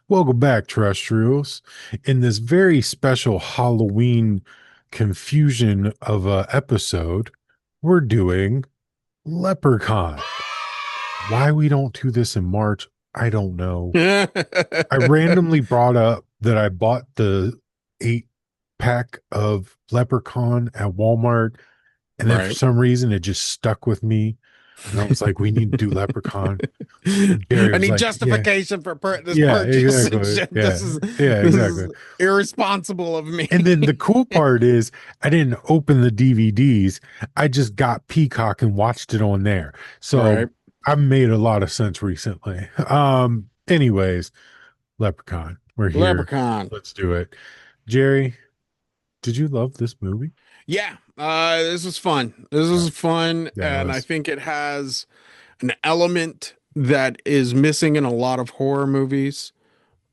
Welcome back, terrestrials. In this very special Halloween confusion of a episode, we're doing Leprechaun. Why we don't do this in March, I don't know. I randomly brought up that I bought the 8-pack of Leprechaun at Walmart, and then for Right. some reason it just stuck with me. And I was like, we need to do Leprechaun. And Gary I was need like, yeah, justification for this yeah, purchase and exactly. shit. Yeah, yeah, This exactly. is irresponsible of me. And then the cool part is I didn't open the DVDs. I just got Peacock and watched it on there. So Right. I've made a lot of sense recently. Anyways, Leprechaun, we're here. Leprechaun. Let's do it. Jerry, did you love this movie? Yeah. This was fun. This Yeah, was fun. yeah, it And I was. think it has an element that is missing in a lot of horror movies.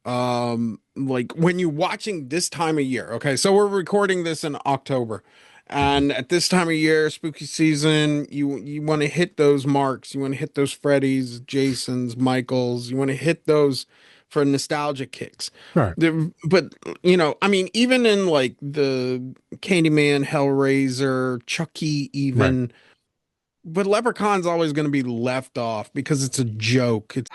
Like when you're watching this time of year, okay, so we're recording this in October, Mhm. and at this time of year, spooky season, you want to hit those marks, you want to hit those Freddy's, Jason's, Michael's, you want to hit those for nostalgia kicks. All right. But I mean, even in like the Candyman, Hellraiser, Chucky, Right. even, but Leprechaun's always going to be left off because it's a joke. It's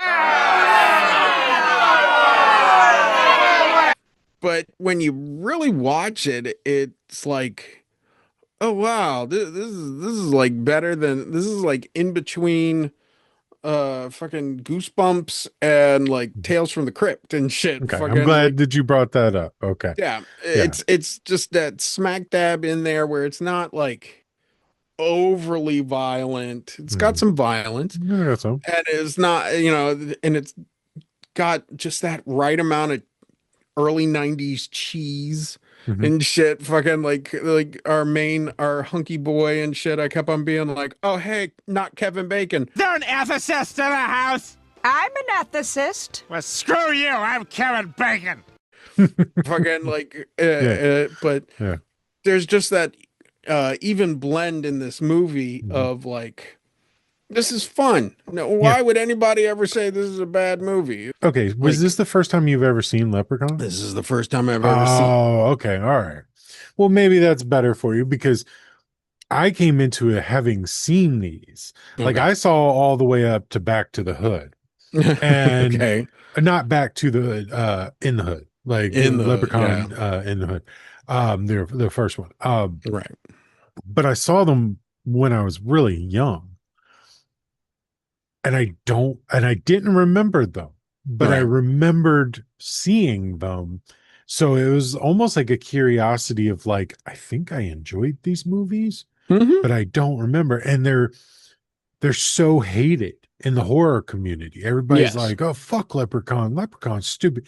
But when you really watch it, it's like, oh wow, this is like better than this is like in between fucking Goosebumps and like Tales from the Crypt and shit. Okay. I'm Fucking like glad that you brought that up. Okay. yeah, Yeah. it's just that smack dab in there where it's not like overly violent. It's got Mhm. some violence Yeah, I got some. and it's not, and it's got just that right amount of early 90s cheese Mhm. and shit. Fucking like our hunky boy and shit. I kept on being like, oh hey, not Kevin Bacon. There an ethicist in the house? I'm an ethicist. Well, screw you. I'm Kevin Bacon. Fucking like Yeah. but Yeah. there's just that even blend in this movie Mhm. of like, this is fun. No, Yeah. why would anybody ever say this is a bad movie? Okay. Was Like, this the first time you've ever seen Leprechaun? this is the first time I've ever seen. Oh, okay. All right. Well, maybe that's better for you because I came into it having seen these. Like Okay. I saw all the way up to Back to the Hood and Okay. not back to the in the hood, like In the Leprechaun in the Hood. The first one. right. But I saw them when I was really young. And I didn't remember them, but I Right. remembered seeing them. So it was almost like a curiosity of like, I think I enjoyed these movies, Mhm. but I don't remember. And they're so hated in the horror community. Everybody's Yes. like, oh fuck Leprechaun, Leprechaun's stupid.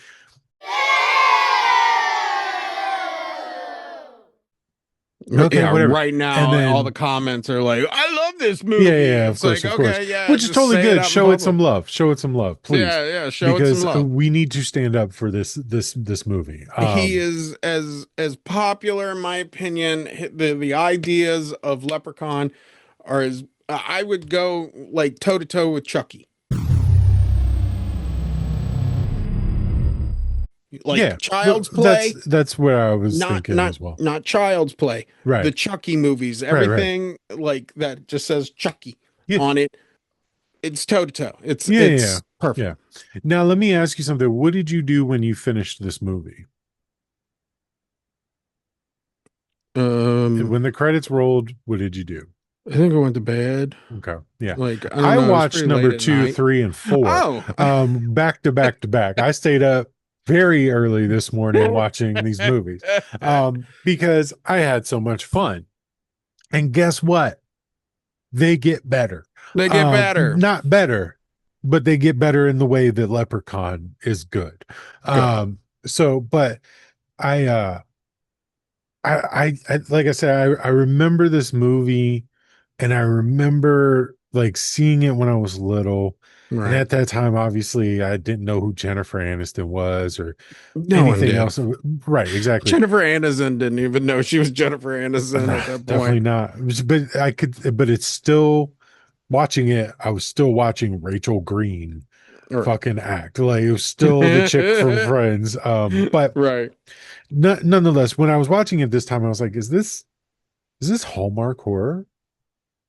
Okay, Yeah, whatever. right now And then all the comments are like, I love this movie. yeah, of It's course, like, of course. okay, yeah, Which is just totally say it good. out in Show it some public. love. Show it some love, please. Yeah, show it some Because love. we need to stand up for this movie. He is as popular in my opinion. The ideas of Leprechaun are as I would go like toe to toe with Chucky. Like Yeah, Child's Play, that's where I was not thinking not as well. not Child's Play. Right, The Chucky movies, right, right. everything like that just says Chucky Yeah, on it. It's toe to toe. It's yeah, yeah, it's perfect. yeah. Now let me ask you something. What did you do when you finished this movie? And Um, when the credits rolled, what did you do? I think I went to bed. Okay, yeah. Like, I don't I know, it was watched pretty number late at 2, night. 3, and 4, Oh, back to back to back. I stayed up very early this morning watching these movies, because I had so much fun. And guess what? They get better. they get better. Not better, but they get better in the way that Leprechaun is good. Good. So, but I, I like I said, I remember this movie, and I remember like seeing it when I was little, And Right. at that time, obviously, I didn't know who Jennifer Aniston was or No one anything did. else. Right, exactly. Jennifer Aniston didn't even know she was Jennifer Aniston Nah, at that definitely point. not. But I could, but it's still watching it. I was still watching Rachel Green Right. fucking act. Like it was still the chick from Friends. But Right. nonetheless, when I was watching it this time, I was like, is this Hallmark horror?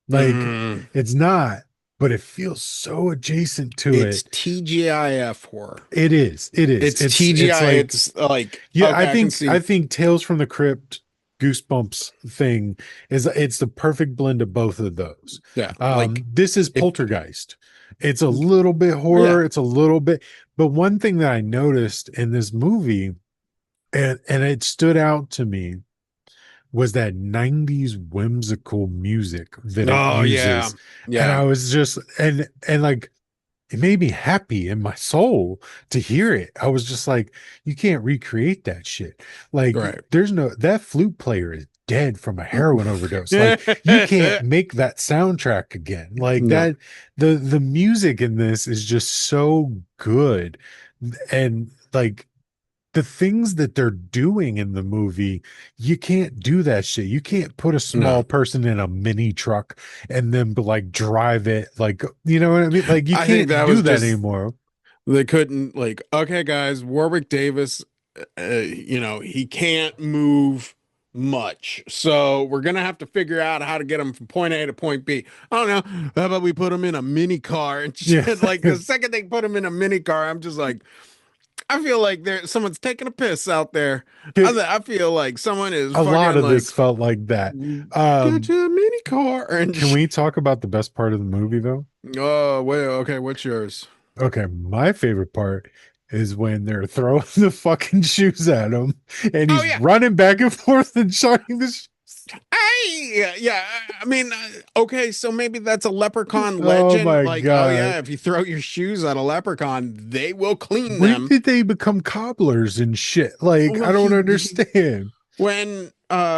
Like Mm. it's not, but it feels so adjacent to It's it. TGIF horror. It is. It is. It's It's TGI. like It's like, yeah, okay, I can I see. think Tales from the Crypt Goosebumps thing is it's the perfect blend of both of those. Yeah. Like, This is if, Poltergeist. It's a little bit yeah. horror, it's a little bit, but one thing that I noticed in this movie and it stood out to me was that 90s whimsical music that it Oh, yeah. uses. And Yeah. I was just and like it made me happy in my soul to hear it. I was just like, you can't recreate that shit. Like, Right. there's no that flute player is dead from a heroin overdose. Like, you can't make that soundtrack again. Like No. that, the music in this is just so good. And like the things that they're doing in the movie, you can't do that shit. You can't put a small No. person in a mini truck and then like drive it. Like, you know what I mean? Like, you I think can't that do was that just, anymore. they couldn't, like, okay, guys, Warwick Davis, he can't move much. So we're going to have to figure out how to get him from point A to point B. I don't know. How about we put him in a mini car and Yeah. shit? Like, the second they put him in a mini car, I'm just like, I feel like someone's taking a piss out there. I feel like someone is A lot fucking of like, this felt like that. get you a mini car and Can we talk about the best part of the movie though? oh, wait, okay, what's yours? Okay, my favorite part is when they're throwing the fucking shoes at him and Oh he's yeah. running back and forth and shining the Yeah. I mean, okay, so maybe that's a leprechaun Oh legend. my Like, oh God. yeah, if you throw your shoes at a leprechaun, they will clean When them. did they become cobblers and shit? Like, I Well, don't understand. when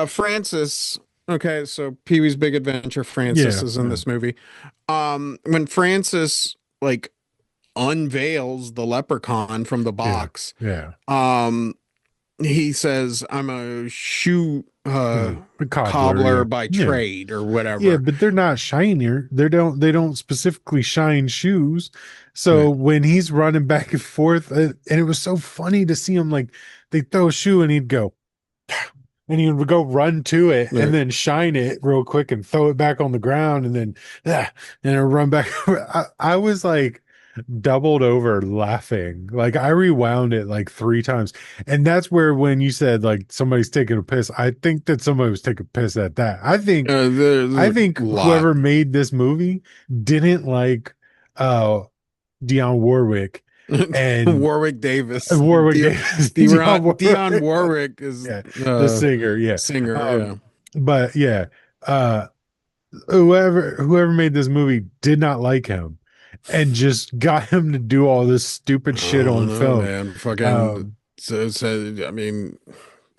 Francis, okay, so Pee-wee's Big Adventure, Francis Yeah, is in yeah, this movie. When Francis like unveils the leprechaun from the yeah, box, yeah. um, he says, "I'm a shoe The cobbler, cobbler yeah. by Yeah. trade or Yeah, whatever." but they're not shinier. They don't specifically shine shoes. So Right. when he's running back and forth, and it was so funny to see him like they throw a shoe and he'd go and he would go run to it and Right. then shine it real quick and throw it back on the ground and then and it'll run back. I was like doubled over laughing. Like I rewound it like 3 times. And that's where when you said like somebody's taking a piss, I think that somebody was taking a piss at that. There's I a think lot. whoever made this movie didn't like Dionne Warwick and Warwick Davis. Warwick Davis. Dionne Dion Warwick. Warwick is Yeah, the singer, yeah. singer. Um, Yeah. but yeah, uh whoever made this movie did not like him and just got him to do all this stupid I shit don't on know, film. man. Fucking Um, I mean,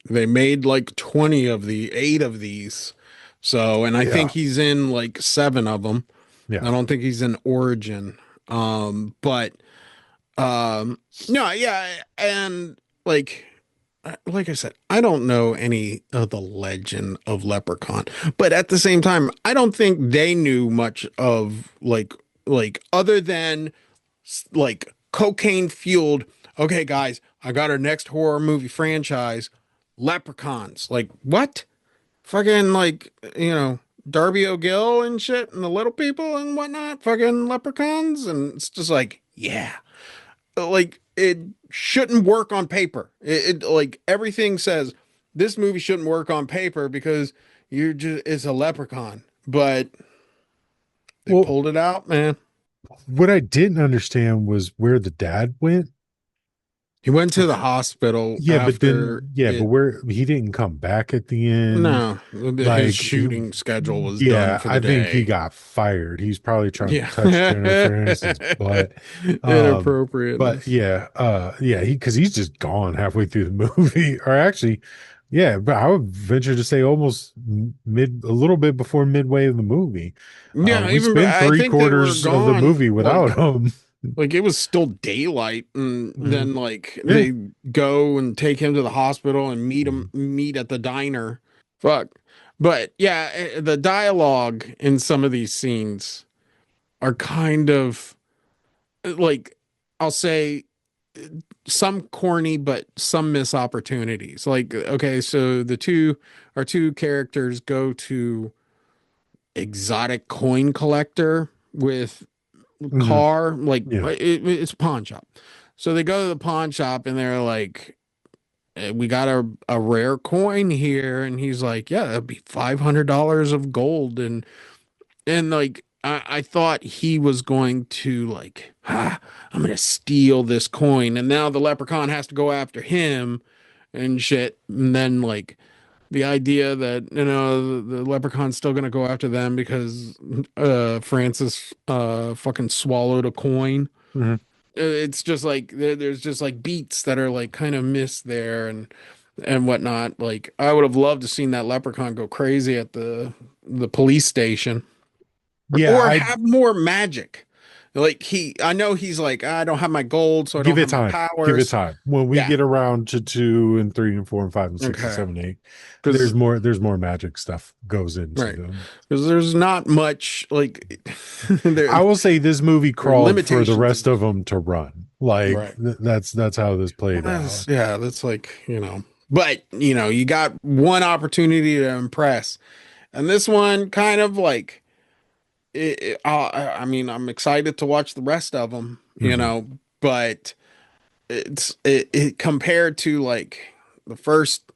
they made like 20 of the 8 of these. So, and I yeah, think he's in like 7 of them. yeah. I don't think he's in Origin. But no, yeah, and like I said, I don't know any of the legend of Leprechaun, but at the same time, I don't think they knew much of like other than like cocaine fueled. Okay, guys, I got our next horror movie franchise, Leprechauns. Like what? Fucking like Darby O'Gill and shit, and the little people and whatnot. Fucking leprechauns, and it's just like yeah, like it shouldn't work on paper. It like everything says this movie shouldn't work on paper because you're just it's a leprechaun, but they Well, pulled it out, man. what I didn't understand was where the dad went. He went to the hospital Yeah, but after then yeah, but it. where he didn't come back at the end. No, his Like he, shooting schedule was done yeah, for the I think he day. got fired. He's probably trying to Yeah, touch Jennifer Aniston's butt. But inappropriateness. yeah, yeah, because he's just gone halfway through the movie, or actually, yeah, but I would venture to say almost a little bit before midway of the movie. Yeah, We even spent I three think they were quarters of the gone movie like without him. Like it was still daylight, and Mhm. then like Yeah. they go and take him to the hospital and meet at the diner. Fuck. But yeah, the dialogue in some of these scenes are kind of like, I'll say, some corny, but some miss opportunities. Like, okay, so our two characters go to exotic coin collector with Mhm. car, like Yeah. it's a pawn shop. So they go to the pawn shop and they're like, we got a rare coin here. And he's like, yeah, that'd be $500 of gold. And like, I thought he was going to like, I'm going to steal this coin. And now the leprechaun has to go after him and shit. And then like, the idea that the leprechaun's still gonna go after them because Francis fucking swallowed a coin. Mhm. It's just like there's just like beats that are like kind of missed there and whatnot. Like I would have loved to seen that leprechaun go crazy at the police station Yeah, or I have more magic. Like I know he's like, I don't have my gold, so I give don't it have my time. Give it powers. time. When we Yeah. get around to 2 and 3 and 4 and 5 and 6 and Okay. 7 and 8, Because there's more magic stuff goes into right. them. Because there's not much like there I will say this movie there are crawled for the limitations of rest of this. them to run. Like Right. that's how this Well, played out. that's like, but you got one opportunity to impress. And this one kind of like I mean, I'm excited to watch the rest of them, Hmm. but it compared to like the first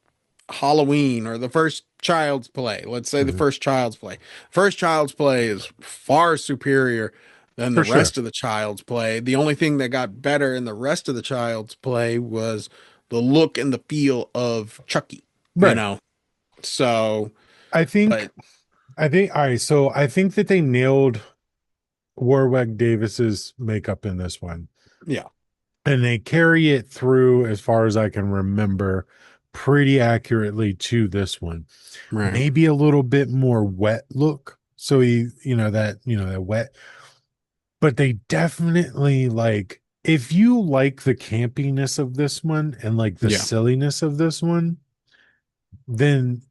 Halloween or the first Child's Play. Let's say the Hmm. first Child's Play. First Child's Play is far superior than the For sure. rest of the Child's Play. The only thing that got better in the rest of the Child's Play was the look and the feel of Chucky, you Right. know. So, I think but all right, so I think that they nailed Warwick Davis's makeup in this one. yeah, And they carry it through, as far as I can remember, pretty accurately to this one. right. Maybe a little bit more wet look. So that wet, but they definitely like, if you like the campiness of this one and like the Yeah. silliness of this one, then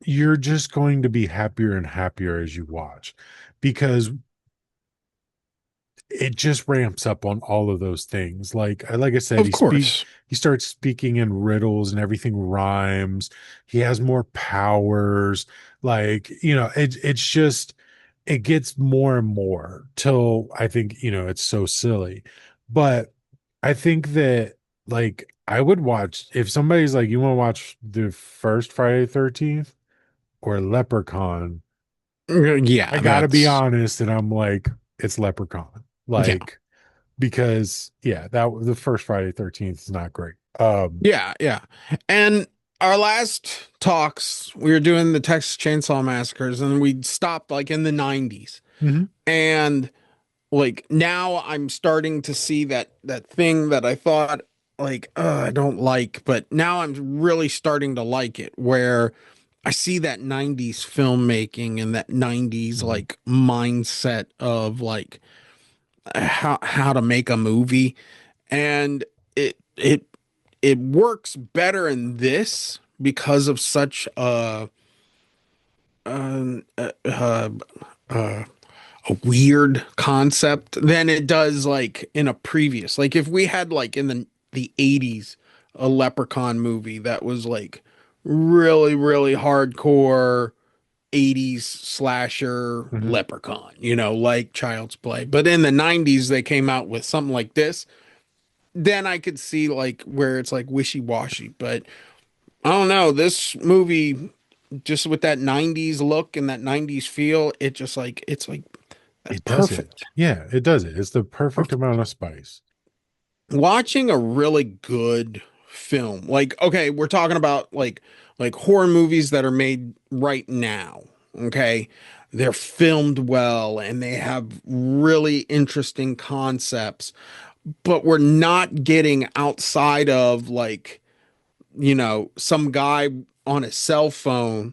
you're just going to be happier and happier as you watch, because it just ramps up on all of those things. Like I said, Of course. he starts speaking in riddles and everything rhymes. He has more powers. Like, it's just, it gets more and more till I think, it's so silly. But I think that, like, I would watch, if somebody's like, you want to watch the first Friday the 13th or Leprechaun, I Yeah, gotta be that's honest, and I'm like, it's Leprechaun. yeah. Like, because yeah, that the first Friday the 13th is not great. Yeah, yeah. And our last talks, we were doing the Texas Chainsaw Massacres and we stopped like in the 90s. Mhm. And like now I'm starting to see that thing that I thought like I don't like, but now I'm really starting to like it where I see that 90s filmmaking and that 90s Mhm. like mindset of like how to make a movie and it it works better in this because of such uh, uh, uh, a weird concept than it does like in a previous. Like if we had like in the 80s a Leprechaun movie that was like really hardcore 80s slasher Mhm. Leprechaun, like Child's Play. But in the 90s they came out with something like this, then I could see like where it's like wishy-washy. But I don't know, this movie just with that 90s look and that 90s feel, it's like that's It does it. perfect. Yeah, it does it. It's the perfect Perfect. amount of spice. Watching a really good film. Like okay, we're talking about like horror movies that are made right now, okay? They're filmed well and they have really interesting concepts, but we're not getting outside of like some guy on a cell phone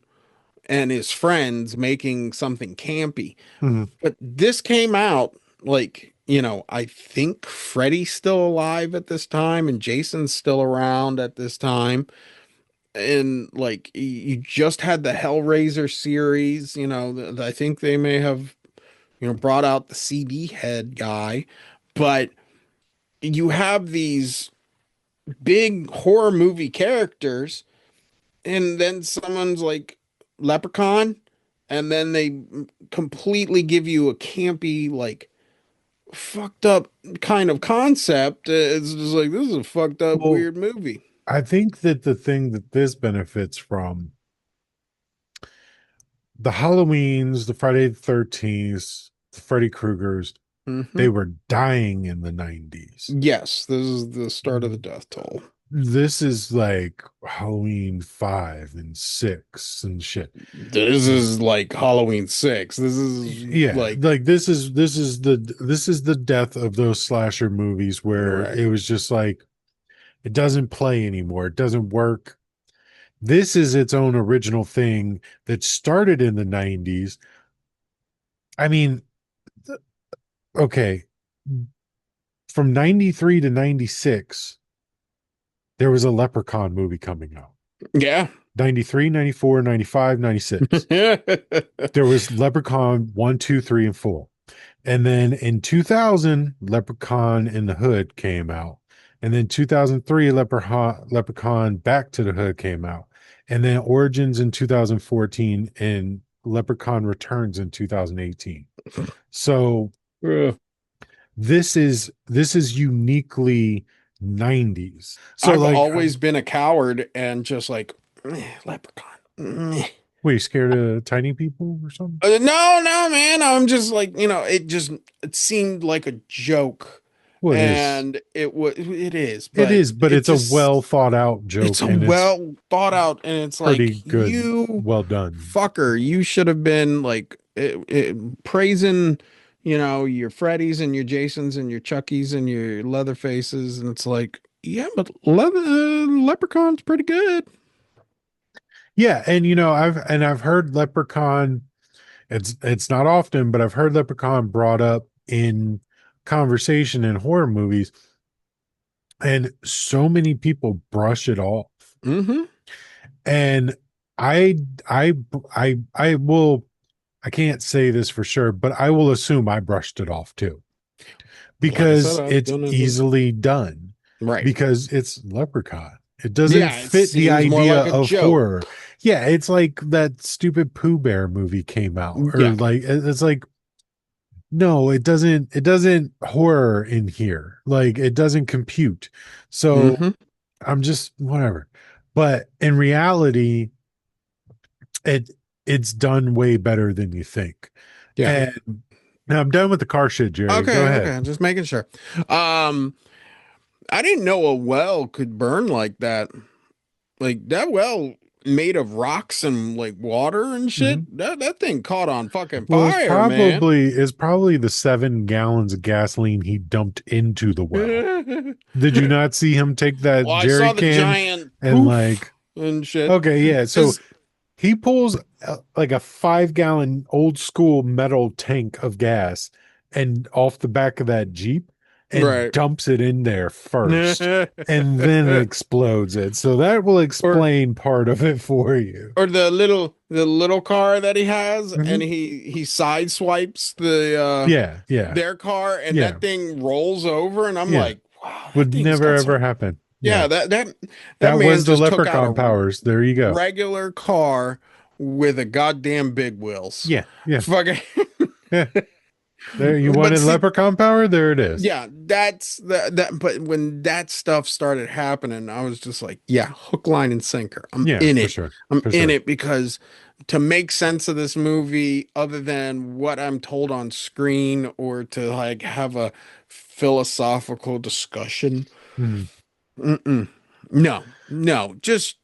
and his friends making something campy. Mhm. But this came out like I think Freddy's still alive at this time and Jason's still around at this time. And like you just had the Hellraiser series, I think they may have, brought out the CD head guy, but you have these big horror movie characters, and then someone's like Leprechaun, and then they completely give you a campy, like fucked up kind of concept. It's just like this is a fucked up, Well, weird movie. I think that the thing that this benefits from, the Halloweens, the Friday the 13th, the Freddy Kruegers, they Hmm. were dying in the 90s. Yes, this is the start of the death toll. This is like Halloween 5 and 6 and shit. This is like Halloween 6. This is Yeah, like like this is the death of those slasher movies where it right. was just like it doesn't play anymore. It doesn't work. This is its own original thing that started in the 90s. I mean, okay, from 93 to 96, there was a Leprechaun movie coming out. Yeah. 93, 94, 95, 96. There was Leprechaun 1, 2, 3, and 4. And then in 2000, Leprechaun in the Hood came out. And then 2003, Leprechaun Back to the Hood came out. And then Origins in 2014 and Leprechaun Returns in 2018. So Ugh. this is uniquely 90s. So I've like, always been a coward and just like Leprechaun. wait, you scared of tiny people or something? No, no, man. I'm just like, it seemed like a joke. Well, it is. And it is, It but is, but it it's a just, well thought out it's joke a and it's well thought out, and it's pretty like, good, you well done. fucker, you should have been like praising, your Freddies and your Jasons and your Chuckies and your Leatherfaces. And it's like, yeah, but Leprechaun's pretty good. Yeah, and I've heard Leprechaun. It's not often, but I've heard Leprechaun brought up in conversation in horror movies, and so many people brush it off. Mm-hmm. And I I I will, I can't say this for sure, but I will assume I brushed it off too Like I said, because I've it's done it. easily done Right. because it's Leprechaun. It doesn't Yeah, it fit the seems more idea like a of horror. joke. Yeah, it's like that stupid Pooh Bear movie came out, or Yeah. like it's like no, it doesn't horror in here. Like it doesn't compute. So Mm-hmm. I'm just whatever. But in reality, it it's done way better than you think. Yeah. And now I'm done with the car shit, Jerry. Go Okay, ahead. okay. Just making sure. Um, I didn't know a well could burn like that. Like that well made of rocks and like water and shit. Mhm. That thing caught on fucking Well, fire, man. it's probably the 7 gallons of gasoline he dumped into the well. Well, Did you not see him take that I jerry saw the can giant and poof like, and shit. okay, yeah. So 'Cause- he pulls like a 5 gallon old school metal tank of gas and off the back of that Jeep and right. dumps it in there first and then explodes it. So that will or explain part of it for you. or the little car that he has, and Mhm. he sideswipes the Yeah, yeah, their car, and yeah, that thing rolls over, and I'm yeah. like, wow, that Would thing's never got ever some. happen. Yeah, Yeah. that That man was the just took out leprechaun a powers. There you go. regular car with a goddamn big wheels. Yeah, yeah, Fucking. yeah. There you But wanted see, leprechaun power? There it is. yeah, that's that. But when that stuff started happening, I was just like, yeah, hook, line, and sinker. I'm Yeah, in for it. sure. I'm For in sure. it because to make sense of this movie, other than what I'm told on screen, or to like have a philosophical discussion, Mhm. mm-mm. No, no, just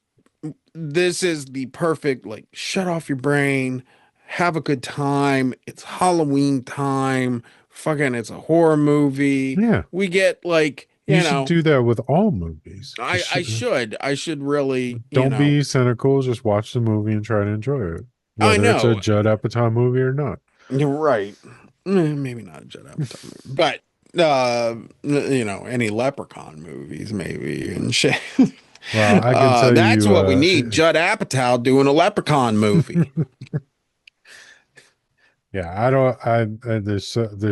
this is the perfect, like, shut off your brain, have a good time. It's Halloween time. Fucking, it's a horror movie. Yeah. We get like, You should do that with all movies. I I should I should really, Don't be cynical. Just watch the movie and try to enjoy it, I whether it's a know Judd Apatow movie or not. you're right. Maybe not a Judd Apatow movie, but any Leprechaun movies maybe and shit. Well, I can tell That's you, what we need. Judd Apatow doing a Leprechaun movie. yeah, I don't, there's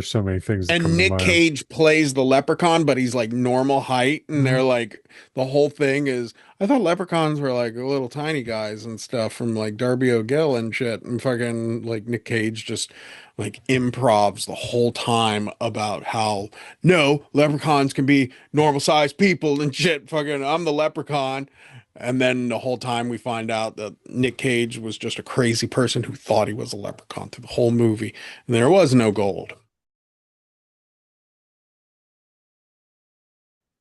so many things that And come to Nick mind. Cage plays the leprechaun, but he's like normal height. And Mhm. they're like, the whole thing is, I thought leprechauns were like little tiny guys and stuff from like Darby O'Gill and shit. And fucking like Nick Cage just like improvs the whole time about how no, leprechauns can be normal sized people and shit. Fucking, I'm the leprechaun. And then the whole time we find out that Nick Cage was just a crazy person who thought he was a leprechaun through the whole movie. And there was no gold.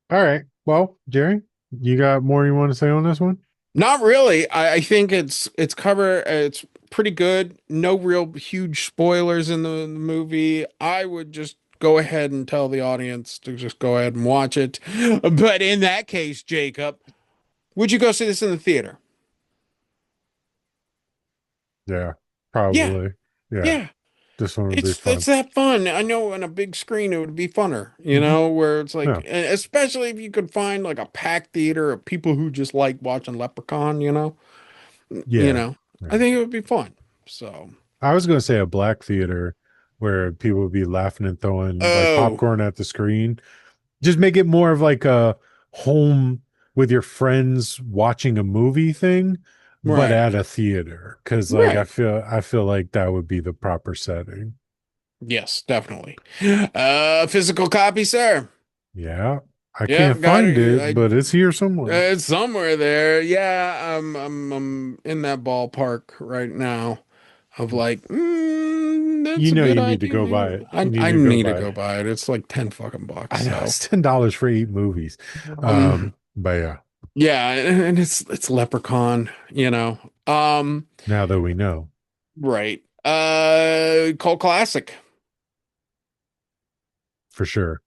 All right. Well, Jerry, you got more you want to say on this one? Not really. I think it's cover. It's pretty good. No real huge spoilers in the movie. I would just go ahead and tell the audience to just go ahead and watch it. But in that case, Jacob, would you go see this in the theater? Yeah, Yeah, probably. Yeah, yeah. this one would be It's fun. that fun. I know on a big screen it would be funner, Hmm. where it's like, Yeah, and especially if you could find like a packed theater of people who just like watching Leprechaun, yeah, I yeah. think it would be fun. So, I was going to say a black theater where people would be laughing and throwing like oh. popcorn at the screen. Just make it more of like a home with your friends watching a movie thing, but Right. at a theater. Because like Right. I feel like that would be the proper setting. Yes, definitely. Physical copy, sir. Yeah, I can't Yep, got find it. it, but it's here somewhere. It's somewhere there. Yeah, I'm in that ballpark right now of like, that's You a know good you need to idea, go buy maybe. it. You I need to go need to buy go it. buy it. It's like 10 fucking bucks. I know So, it's $10 for 8 movies. um, But yeah, yeah, and it's Leprechaun, now that we know right. Cult classic. for sure.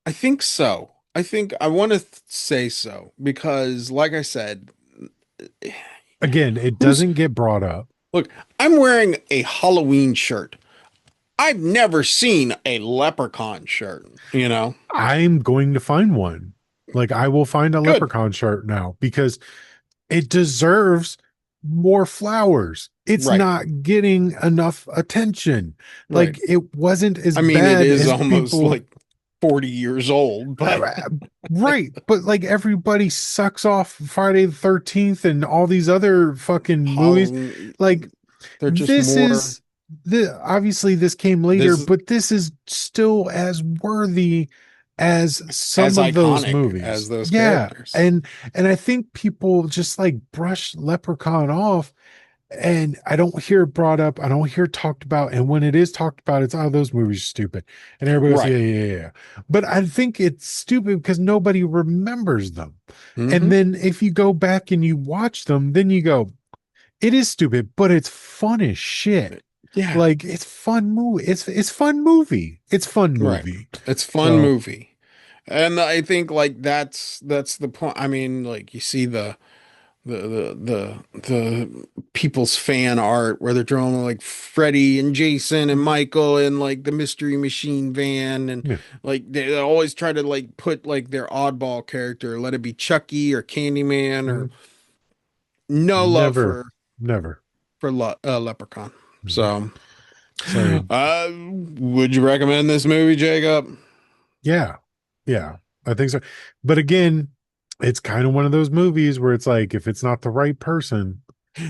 I think so. I think I want to say so because, like I said, Again, it who's doesn't get brought up. look, I'm wearing a Halloween shirt. I've never seen a leprechaun shirt, I'm going to find one. Like I will find a Good. leprechaun shirt now because it deserves more flowers. It's Right. not getting enough attention. Right. Like it wasn't as I mean, it bad is as almost people. like 40 years old, but Right, but like everybody sucks off Friday the 13th and all these other fucking movies. Halloween, Like they're just this more is the obviously this came later, this is but this is still as worthy as as some of those iconic as movies. those Yeah, characters. and I think people just like brush Leprechaun off, and I don't hear it brought up. I don't hear it talked about. And when it is talked about, it's, oh, those movies are stupid. And everybody goes, Right. yeah, yeah, yeah. But I think it's stupid because nobody remembers them. And Hmm. then if you go back and you watch them, then you go, it is stupid, but it's fun as shit. Yeah. Like it's fun movie. It's fun movie. It's fun Right. movie. It's fun So movie. And I think like that's the point. I mean, like you see the people's fan art where they're drawing like Freddy and Jason and mhm, Michael and like the Mystery Machine van and yeah, like they always try to like put like their oddball character, let it be Chucky or Candyman or mhm. no love Never, for never. Leprechaun. Mhm. So, So would you recommend this movie, Jacob? yeah, yeah, I think so. But again, it's kind of one of those movies where it's like if it's not the right person,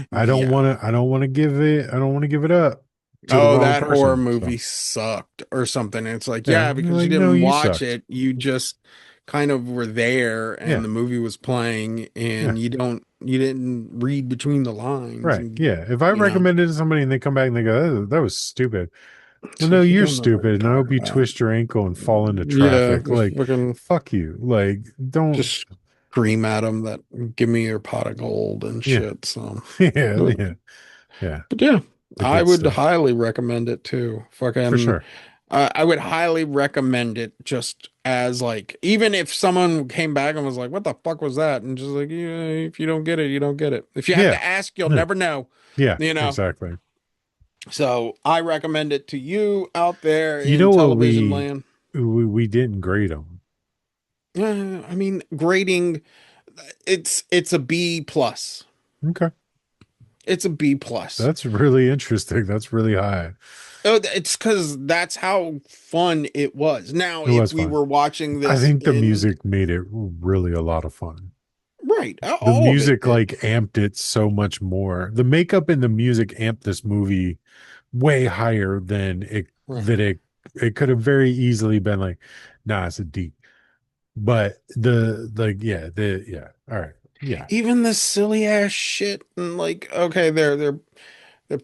Yeah. I don't want to give it, I don't want to give it up to the Oh, wrong that horror person. So movie sucked or something. It's like, yeah, yeah, you're because you like, no, didn't you watch sucked. it, you just kind of were there and Yeah, the movie was playing yeah, and you didn't read between the lines right. and Yeah. If I recommend it to somebody and they come back and they go, that was stupid. Well, it's no, like you you're don't know what stupid. you're And I hope talking you about. twist your ankle and fall into Yeah, traffic. just Like, fucking fuck you. Like, don't, just scream at them that give me your pot of gold and yeah, shit. So, yeah, but, yeah, yeah. but yeah, The I good would stuff highly recommend it too. for Fucking sure. I would highly recommend it just as like, even if someone came back and was like, what the fuck was that? And just like, yeah, if you don't get it, you don't get it. If you have Yeah, to ask, you'll yeah, never know, yeah, you know? exactly. So I recommend it to you out there You in know what television we land. we didn't grade them. I mean, grading, it's a B plus. Okay. It's a B plus. That's really interesting. That's really high. Oh, it's because that's how fun it was. Now, It if was we fun. were watching I this think the in music made it really a lot of fun. right, The all of it music did. like amped it so much more. The makeup and the music amped this movie way higher than Right. it could have very easily been like, nah, it's a D. But the like yeah. All right. Yeah. Even the silly ass shit and like, okay, they're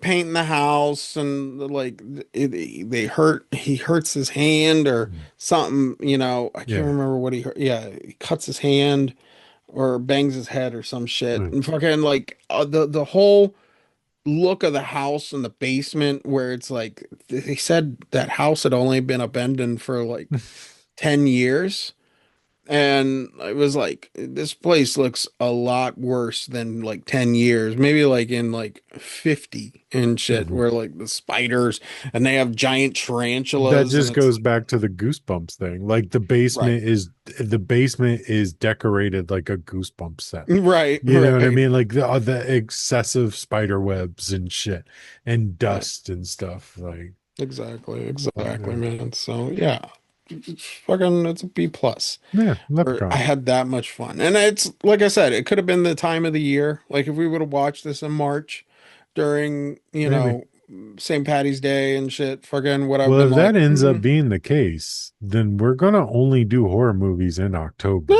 painting the house and like they hurt he hurts his hand or Mm. something, I can't Yeah. remember what he hurt. Yeah, he cuts his hand or bangs his head or some shit. Mm. And fucking like the whole look of the house in the basement where it's like they said that house had only been abandoned for like 10 years. And it was like, this place looks a lot worse than like 10 years, maybe like in like 50 and shit, Mhm. where like the spiders and they have giant That tarantulas and just it's goes like, back to the Goosebumps thing. Like right, the basement is decorated like a Goosebumps set. right, You know what I right, mean? Like the excessive spider webs and shit and right. dust and stuff. Like, Exactly, yeah, man. So yeah, it's a B plus. yeah, I Leprechaun, had that much fun. And it's like I said, it could have been the time of the year. Like if we would have watched this in March during, maybe. St. Patty's Day and shit, fucking would have Well, been if that like, ends up being the case, then we're gonna only do horror movies in October.